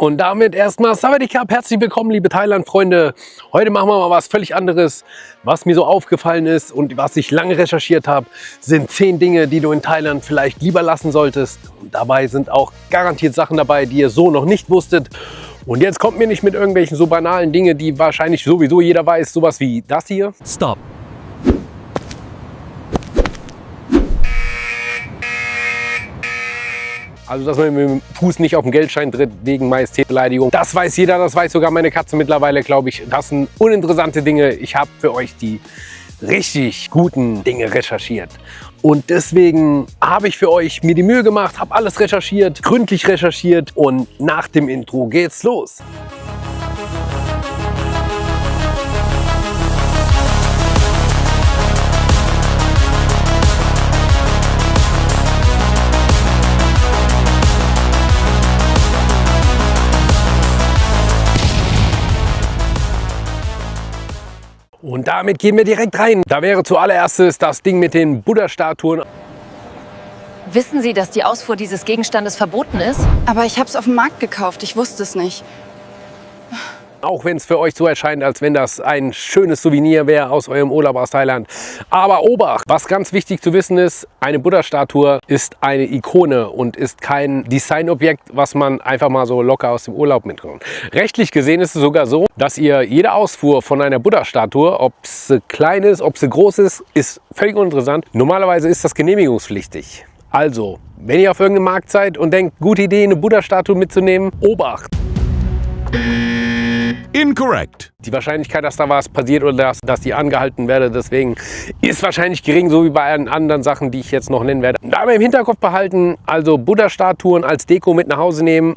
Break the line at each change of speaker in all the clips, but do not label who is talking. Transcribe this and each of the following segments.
Und damit erstmal Sawadee-Krab, herzlich willkommen, liebe Thailand-Freunde. Heute machen wir mal was völlig anderes. Was mir so aufgefallen ist und was ich lange recherchiert habe, sind 10 Dinge, die du in Thailand vielleicht lieber lassen solltest. Und dabei sind auch garantiert Sachen dabei, die ihr so noch nicht wusstet. Und jetzt kommt mir nicht mit irgendwelchen so banalen Dingen, die wahrscheinlich sowieso jeder weiß. Sowas wie das hier.
Stop.
Also, dass man mit dem Fuß nicht auf den Geldschein tritt wegen Majestätsbeleidigung. Das weiß jeder, das weiß sogar meine Katze mittlerweile, glaube ich. Das sind uninteressante Dinge. Ich habe für euch die richtig guten Dinge recherchiert. Und deswegen habe ich für euch mir die Mühe gemacht, habe alles recherchiert, gründlich recherchiert. Und nach dem Intro geht's los. Und damit gehen wir direkt rein. Da wäre zuallererstes das Ding mit den Buddha-Statuen.
Wissen Sie, dass die Ausfuhr dieses Gegenstandes verboten ist?
Aber ich habe es auf dem Markt gekauft. Ich wusste es nicht.
Auch wenn es für euch so erscheint, als wenn das ein schönes Souvenir wäre aus eurem Urlaub aus Thailand. Aber Obacht! Was ganz wichtig zu wissen ist, eine Buddha-Statue ist eine Ikone und ist kein Designobjekt, was man einfach mal so locker aus dem Urlaub mitnimmt. Rechtlich gesehen ist es sogar so, dass ihr jede Ausfuhr von einer Buddha-Statue, ob sie klein ist, ob sie groß ist völlig uninteressant. Normalerweise ist das genehmigungspflichtig. Also, wenn ihr auf irgendeinem Markt seid und denkt, gute Idee, eine Buddha-Statue mitzunehmen, Obacht!
Incorrect.
Die Wahrscheinlichkeit, dass da was passiert oder dass die angehalten werde, deswegen ist wahrscheinlich gering, so wie bei allen anderen Sachen, die ich jetzt noch nennen werde. Da im Hinterkopf behalten, also Buddha-Statuen als Deko mit nach Hause nehmen.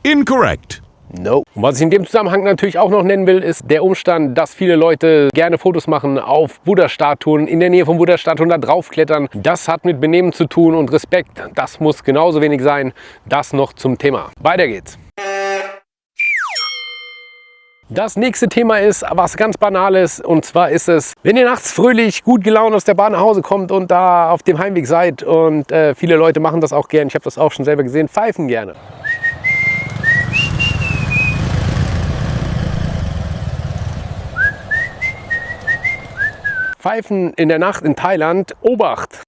Incorrect.
No. Und was ich in dem Zusammenhang natürlich auch noch nennen will, ist der Umstand, dass viele Leute gerne Fotos machen auf Buddha-Statuen, in der Nähe von Buddha-Statuen da draufklettern. Das hat mit Benehmen zu tun und Respekt. Das muss genauso wenig sein. Das noch zum Thema. Weiter geht's. Das nächste Thema ist was ganz Banales, und zwar ist es, wenn ihr nachts fröhlich, gut gelaunt aus der Bahn nach Hause kommt und da auf dem Heimweg seid, und viele Leute machen das auch gern, ich habe das auch schon selber gesehen, pfeifen gerne. Pfeifen in der Nacht in Thailand, Obacht!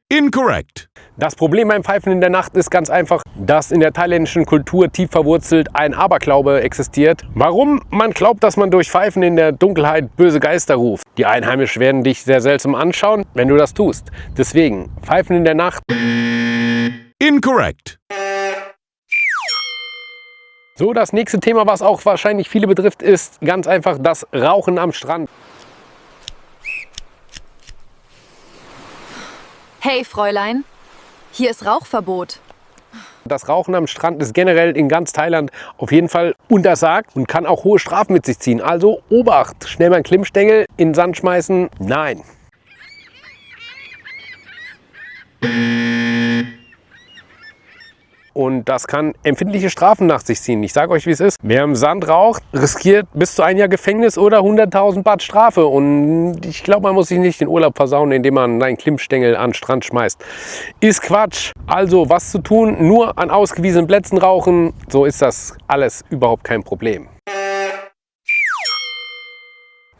Incorrect.
Das Problem beim Pfeifen in der Nacht ist ganz einfach, dass in der thailändischen Kultur tief verwurzelt ein Aberglaube existiert. Warum? Man glaubt, dass man durch Pfeifen in der Dunkelheit böse Geister ruft. Die Einheimischen werden dich sehr seltsam anschauen, wenn du das tust. Deswegen, Pfeifen in der Nacht.
Incorrect.
So, das nächste Thema, was auch wahrscheinlich viele betrifft, ist ganz einfach das Rauchen am Strand.
Hey, Fräulein, hier ist Rauchverbot.
Das Rauchen am Strand ist generell in ganz Thailand auf jeden Fall untersagt und kann auch hohe Strafen mit sich ziehen. Also Obacht, schnell mal einen Klimmstängel in den Sand schmeißen. Nein. Und das kann empfindliche Strafen nach sich ziehen. Ich sage euch, wie es ist. Wer im Sand raucht, riskiert bis zu 1 Jahr Gefängnis oder 100.000 Baht Strafe. Und ich glaube, man muss sich nicht den Urlaub versauen, indem man einen Klimmstängel an den Strand schmeißt. Ist Quatsch. Also, was zu tun? Nur an ausgewiesenen Plätzen rauchen. So ist das alles überhaupt kein Problem.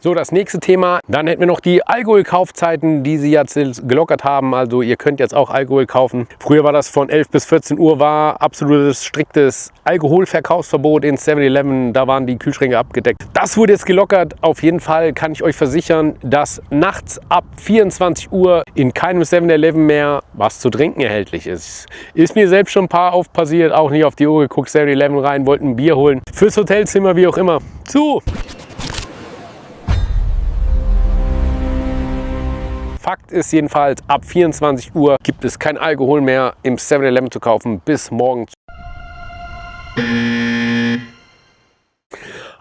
So, das nächste Thema, dann hätten wir noch die Alkoholkaufzeiten, die sie jetzt gelockert haben. Also ihr könnt jetzt auch Alkohol kaufen. Früher war das von 11 bis 14 Uhr, war absolutes striktes Alkoholverkaufsverbot in 7-Eleven. Da waren die Kühlschränke abgedeckt. Das wurde jetzt gelockert. Auf jeden Fall kann ich euch versichern, dass nachts ab 24 Uhr in keinem 7-Eleven mehr was zu trinken erhältlich ist. Ist mir selbst schon ein paar oft passiert, auch nicht auf die Uhr geguckt, 7-Eleven rein, wollten ein Bier holen. Fürs Hotelzimmer, wie auch immer. Zu! Fakt ist jedenfalls, ab 24 Uhr gibt es kein Alkohol mehr im 7-Eleven zu kaufen bis morgen.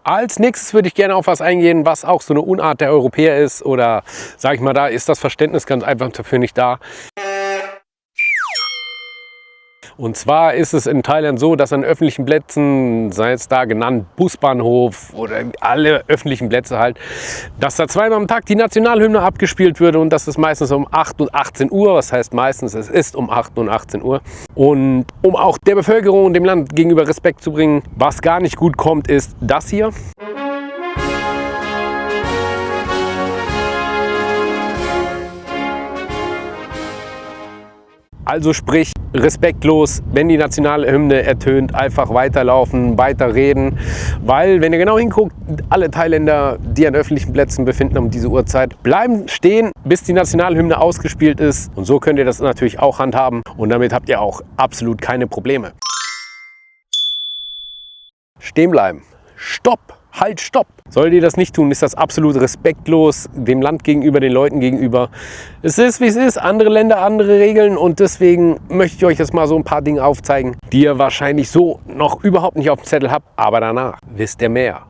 Als nächstes würde ich gerne auf was eingehen, was auch so eine Unart der Europäer ist, oder sage ich mal, da ist das Verständnis ganz einfach dafür nicht da. Und zwar ist es in Thailand so, dass an öffentlichen Plätzen, sei es da genannt Busbahnhof oder alle öffentlichen Plätze halt, dass da zweimal am Tag die Nationalhymne abgespielt wird und das ist meistens um 8 und 18 Uhr. Was heißt meistens? Es ist um 8 und 18 Uhr. Und um auch der Bevölkerung und dem Land gegenüber Respekt zu bringen, was gar nicht gut kommt, ist das hier. Also sprich, respektlos, wenn die nationale Hymne ertönt, einfach weiterlaufen, weiterreden. Weil, wenn ihr genau hinguckt, alle Thailänder, die an öffentlichen Plätzen befinden um diese Uhrzeit, bleiben stehen, bis die Nationalhymne ausgespielt ist. Und so könnt ihr das natürlich auch handhaben. Und damit habt ihr auch absolut keine Probleme. Stehen bleiben. Stopp! Halt, stopp! Solltet ihr das nicht tun, ist das absolut respektlos dem Land gegenüber, den Leuten gegenüber. Es ist, wie es ist. Andere Länder, andere Regeln. Und deswegen möchte ich euch jetzt mal so ein paar Dinge aufzeigen, die ihr wahrscheinlich so noch überhaupt nicht auf dem Zettel habt. Aber danach wisst ihr mehr.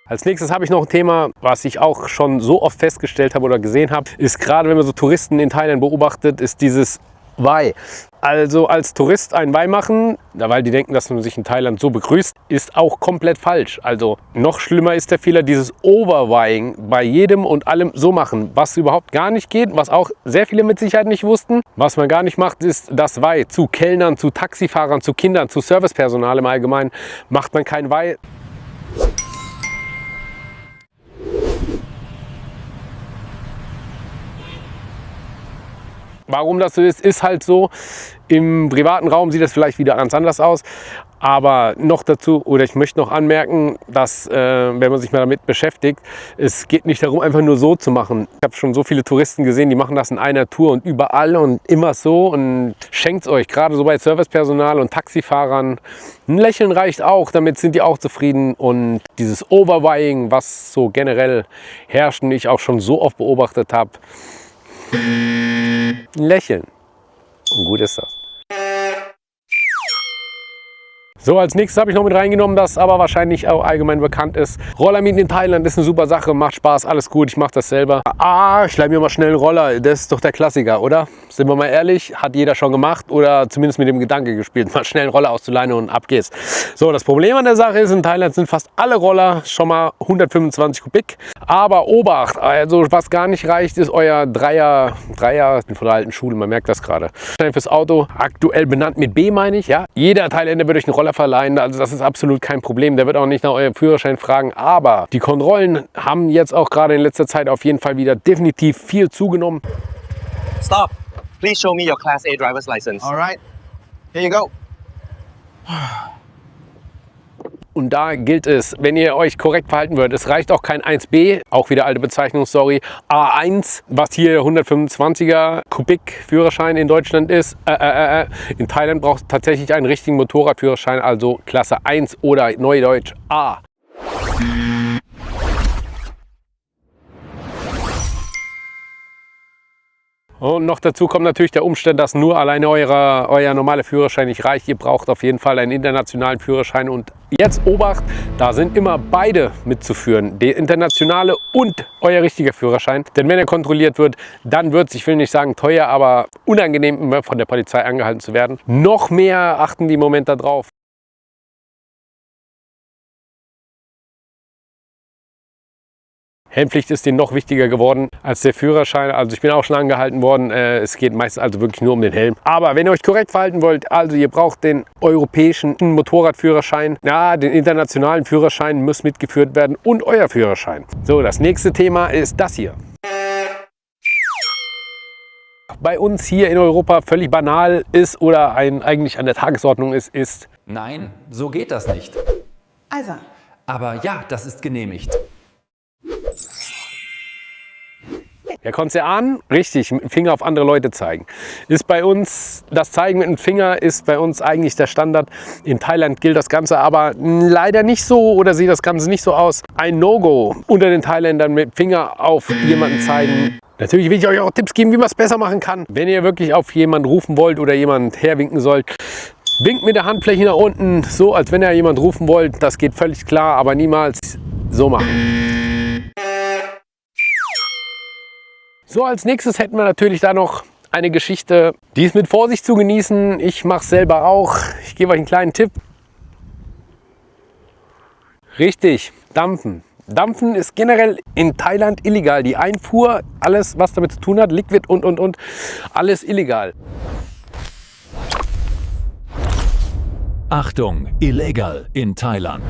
Als nächstes habe ich noch ein Thema, was ich auch schon so oft festgestellt habe oder gesehen habe, ist gerade, wenn man so Touristen in Thailand beobachtet, ist dieses Wai. Also als Tourist ein Wai machen, weil die denken, dass man sich in Thailand so begrüßt, ist auch komplett falsch. Also noch schlimmer ist der Fehler, dieses Overweiing bei jedem und allem so machen, was überhaupt gar nicht geht, was auch sehr viele mit Sicherheit nicht wussten. Was man gar nicht macht, ist das Wai. Zu Kellnern, zu Taxifahrern, zu Kindern, zu Servicepersonal im Allgemeinen macht man kein Wai. Warum das so ist, ist halt so. Im privaten Raum sieht das vielleicht wieder ganz anders aus. Aber noch dazu, oder ich möchte noch anmerken, dass, wenn man sich mal damit beschäftigt, es geht nicht darum, einfach nur so zu machen. Ich habe schon so viele Touristen gesehen, die machen das in einer Tour und überall und immer so. Und schenkt es euch, gerade so bei Servicepersonal und Taxifahrern. Ein Lächeln reicht auch, damit sind die auch zufrieden. Und dieses Overweiing, was so generell herrscht und ich auch schon so oft beobachtet habe, ein Lächeln. Und gut ist das. So, als nächstes habe ich noch mit reingenommen, das aber wahrscheinlich auch allgemein bekannt ist. Rollermieten in Thailand ist eine super Sache, macht Spaß, alles gut, ich mache das selber. Ich leih mir mal schnell einen Roller, das ist doch der Klassiker, oder? Sind wir mal ehrlich, hat jeder schon gemacht oder zumindest mit dem Gedanke gespielt, mal schnell einen Roller auszuleihen und ab geht's. So, das Problem an der Sache ist, in Thailand sind fast alle Roller schon mal 125 Kubik. Aber Obacht, also was gar nicht reicht, ist euer Dreier, ich bin von der alten Schule, man merkt das gerade. Fürs Auto, aktuell benannt mit B, meine ich, ja. Jeder Thailänder wird euch einen Roller verleihen, also das ist absolut kein Problem. Der wird auch nicht nach eurem Führerschein fragen, aber die Kontrollen haben jetzt auch gerade in letzter Zeit auf jeden Fall wieder definitiv viel zugenommen.
Stop. Please show me your Class A driver's license.
All right, here you go.
Und da gilt es, wenn ihr euch korrekt verhalten würdet, es reicht auch kein 1B, auch wieder alte Bezeichnung, sorry, A1, was hier 125er Kubik Führerschein in Deutschland ist. In Thailand braucht es tatsächlich einen richtigen Motorradführerschein, also Klasse 1 oder Neudeutsch A. Und noch dazu kommt natürlich der Umstand, dass nur alleine euer normaler Führerschein nicht reicht. Ihr braucht auf jeden Fall einen internationalen Führerschein. Und jetzt Obacht, da sind immer beide mitzuführen. Der internationale und euer richtiger Führerschein. Denn wenn er kontrolliert wird, dann wird es, ich will nicht sagen teuer, aber unangenehm, von der Polizei angehalten zu werden. Noch mehr achten die im Moment darauf. Helmpflicht ist denen noch wichtiger geworden als der Führerschein. Also ich bin auch schon angehalten worden. Es geht meistens also wirklich nur um den Helm. Aber wenn ihr euch korrekt verhalten wollt, also ihr braucht den europäischen Motorradführerschein. Ja, den internationalen Führerschein muss mitgeführt werden und euer Führerschein. So, das nächste Thema ist das hier. Bei uns hier in Europa völlig banal ist oder eigentlich an der Tagesordnung ist.
Nein, so geht das nicht.
Also,
Aber ja, das ist genehmigt.
Ja, konntest du ahnen? Richtig, mit dem Finger auf andere Leute zeigen. Ist bei uns, das Zeigen mit dem Finger ist bei uns eigentlich der Standard. In Thailand gilt das Ganze aber leider nicht so oder sieht das Ganze nicht so aus. Ein No-Go unter den Thailändern mit dem Finger auf jemanden zeigen. Natürlich will ich euch auch Tipps geben, wie man es besser machen kann. Wenn ihr wirklich auf jemanden rufen wollt oder jemand herwinken sollt, winkt mit der Handfläche nach unten, so als wenn ihr jemand rufen wollt. Das geht völlig klar, aber niemals so machen. So, als nächstes hätten wir natürlich da noch eine Geschichte, die ist mit Vorsicht zu genießen. Ich mache es selber auch. Ich gebe euch einen kleinen Tipp. Richtig, dampfen. Dampfen ist generell in Thailand illegal. Die Einfuhr, alles was damit zu tun hat, Liquid und, alles illegal.
Achtung, illegal in Thailand.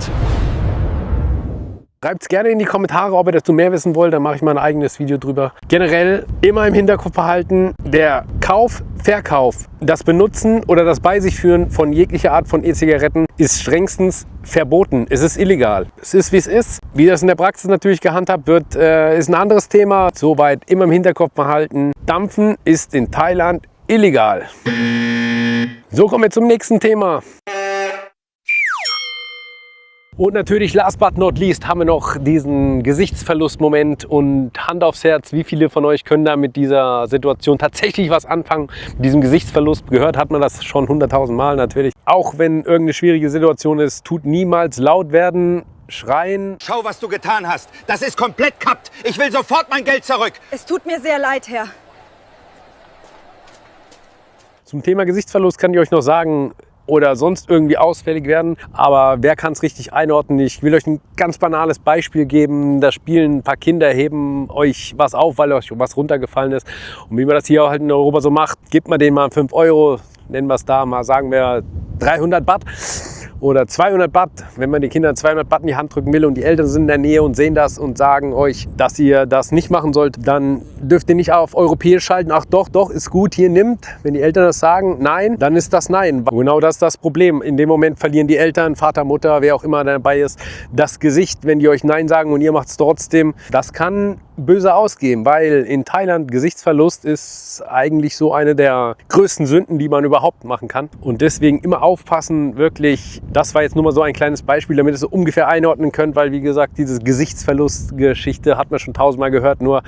Schreibt es gerne in die Kommentare, ob ihr dazu mehr wissen wollt, dann mache ich mal ein eigenes Video drüber. Generell immer im Hinterkopf behalten, der Kauf, Verkauf, das Benutzen oder das Bei sich führen von jeglicher Art von E-Zigaretten ist strengstens verboten. Es ist illegal. Es ist, wie es ist. Wie das in der Praxis natürlich gehandhabt wird, ist ein anderes Thema. Soweit immer im Hinterkopf behalten. Dampfen ist in Thailand illegal. So, kommen wir zum nächsten Thema. Und natürlich, last but not least, haben wir noch diesen Gesichtsverlustmoment und Hand aufs Herz, wie viele von euch können da mit dieser Situation tatsächlich was anfangen? Mit diesem Gesichtsverlust, gehört hat man das schon 100.000 Mal natürlich. Auch wenn irgendeine schwierige Situation ist, tut niemals laut werden, schreien.
Schau, was du getan hast. Das ist komplett kappt. Ich will sofort mein Geld zurück.
Es tut mir sehr leid, Herr.
Zum Thema Gesichtsverlust kann ich euch noch sagen, oder sonst irgendwie ausfällig werden. Aber wer kann es richtig einordnen? Ich will euch ein ganz banales Beispiel geben. Da spielen ein paar Kinder, heben euch was auf, weil euch was runtergefallen ist. Und wie man das hier halt in Europa so macht, gibt man denen mal 5 Euro, nennen wir es da mal, sagen wir 300 Baht oder 200 Baht. Wenn man den Kindern 200 Baht in die Hand drücken will und die Eltern sind in der Nähe und sehen das und sagen euch, dass ihr das nicht machen sollt, dann dürft ihr nicht auf europäisch schalten. Ach doch, ist gut, hier nimmt. Wenn die Eltern das sagen, nein, dann ist das nein. Genau das ist das Problem. In dem Moment verlieren die Eltern, Vater, Mutter, wer auch immer dabei ist, das Gesicht, wenn die euch nein sagen und ihr macht es trotzdem. Das kann böse ausgehen, weil in Thailand Gesichtsverlust ist eigentlich so eine der größten Sünden, die man überhaupt machen kann. Und deswegen immer aufpassen, wirklich. Das war jetzt nur mal so ein kleines Beispiel, damit ihr es so ungefähr einordnen könnt, weil wie gesagt, diese Gesichtsverlust-Geschichte hat man schon 1000-mal gehört. Nur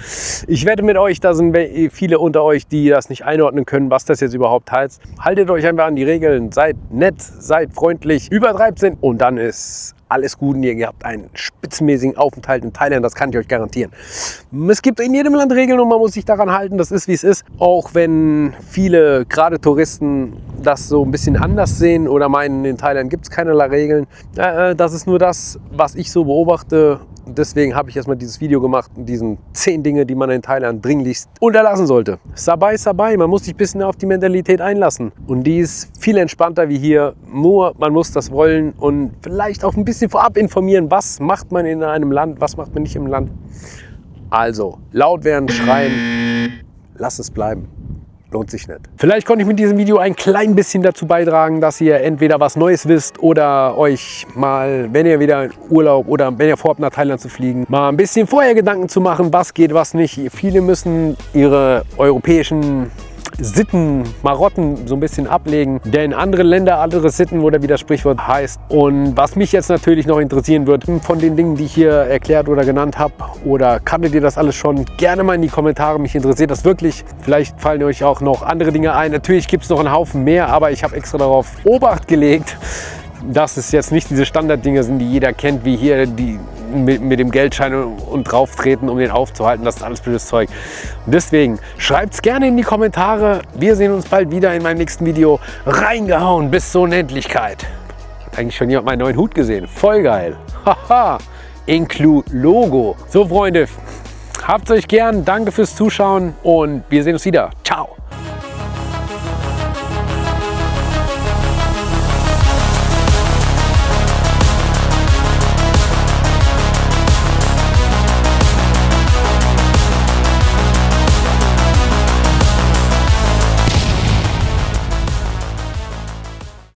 ich wette mit euch, da sind viele unter euch, die das nicht einordnen können, was das jetzt überhaupt heißt. Haltet euch einfach an die Regeln, seid nett, seid freundlich, übertreibt sind und dann ist alles gut und ihr habt einen spitzenmäßigen Aufenthalt in Thailand, das kann ich euch garantieren. Es gibt in jedem Land Regeln und man muss sich daran halten, das ist wie es ist. Auch wenn viele, gerade Touristen, das so ein bisschen anders sehen oder meinen, in Thailand gibt es keinerlei Regeln. Das ist nur das, was ich so beobachte. Deswegen habe ich erstmal dieses Video gemacht, diesen 10 Dinge, die man in Thailand dringlichst unterlassen sollte. Sabai, Sabai, man muss sich ein bisschen auf die Mentalität einlassen. Und die ist viel entspannter wie hier. Nur man muss das wollen und vielleicht auch ein bisschen vorab informieren, was macht man in einem Land, was macht man nicht im Land. Also, laut werden, schreien, lass es bleiben. Lohnt sich nicht. Vielleicht konnte ich mit diesem Video ein klein bisschen dazu beitragen, dass ihr entweder was Neues wisst oder euch mal, wenn ihr wieder in Urlaub oder wenn ihr vorhabt, nach Thailand zu fliegen, mal ein bisschen vorher Gedanken zu machen, was geht, was nicht. Viele müssen ihre europäischen Sitten, Marotten so ein bisschen ablegen, denn andere Länder, andere Sitten, wo der wie das Sprichwort heißt. Und was mich jetzt natürlich noch interessieren wird, von den Dingen, die ich hier erklärt oder genannt habe, oder kanntet ihr das alles schon, gerne mal in die Kommentare, mich interessiert das wirklich. Vielleicht fallen euch auch noch andere Dinge ein. Natürlich gibt es noch einen Haufen mehr, aber ich habe extra darauf Obacht gelegt, dass es jetzt nicht diese Standarddinge sind, die jeder kennt, wie hier die mit dem Geldschein und drauf treten, um den aufzuhalten. Das ist alles blödes Zeug. Und deswegen schreibt es gerne in die Kommentare. Wir sehen uns bald wieder in meinem nächsten Video. Reingehauen bis zur Unendlichkeit. Hat eigentlich schon jemand meinen neuen Hut gesehen? Voll geil. Haha. Inclu-Logo. So Freunde, habt's euch gern. Danke fürs Zuschauen und wir sehen uns wieder. Ciao.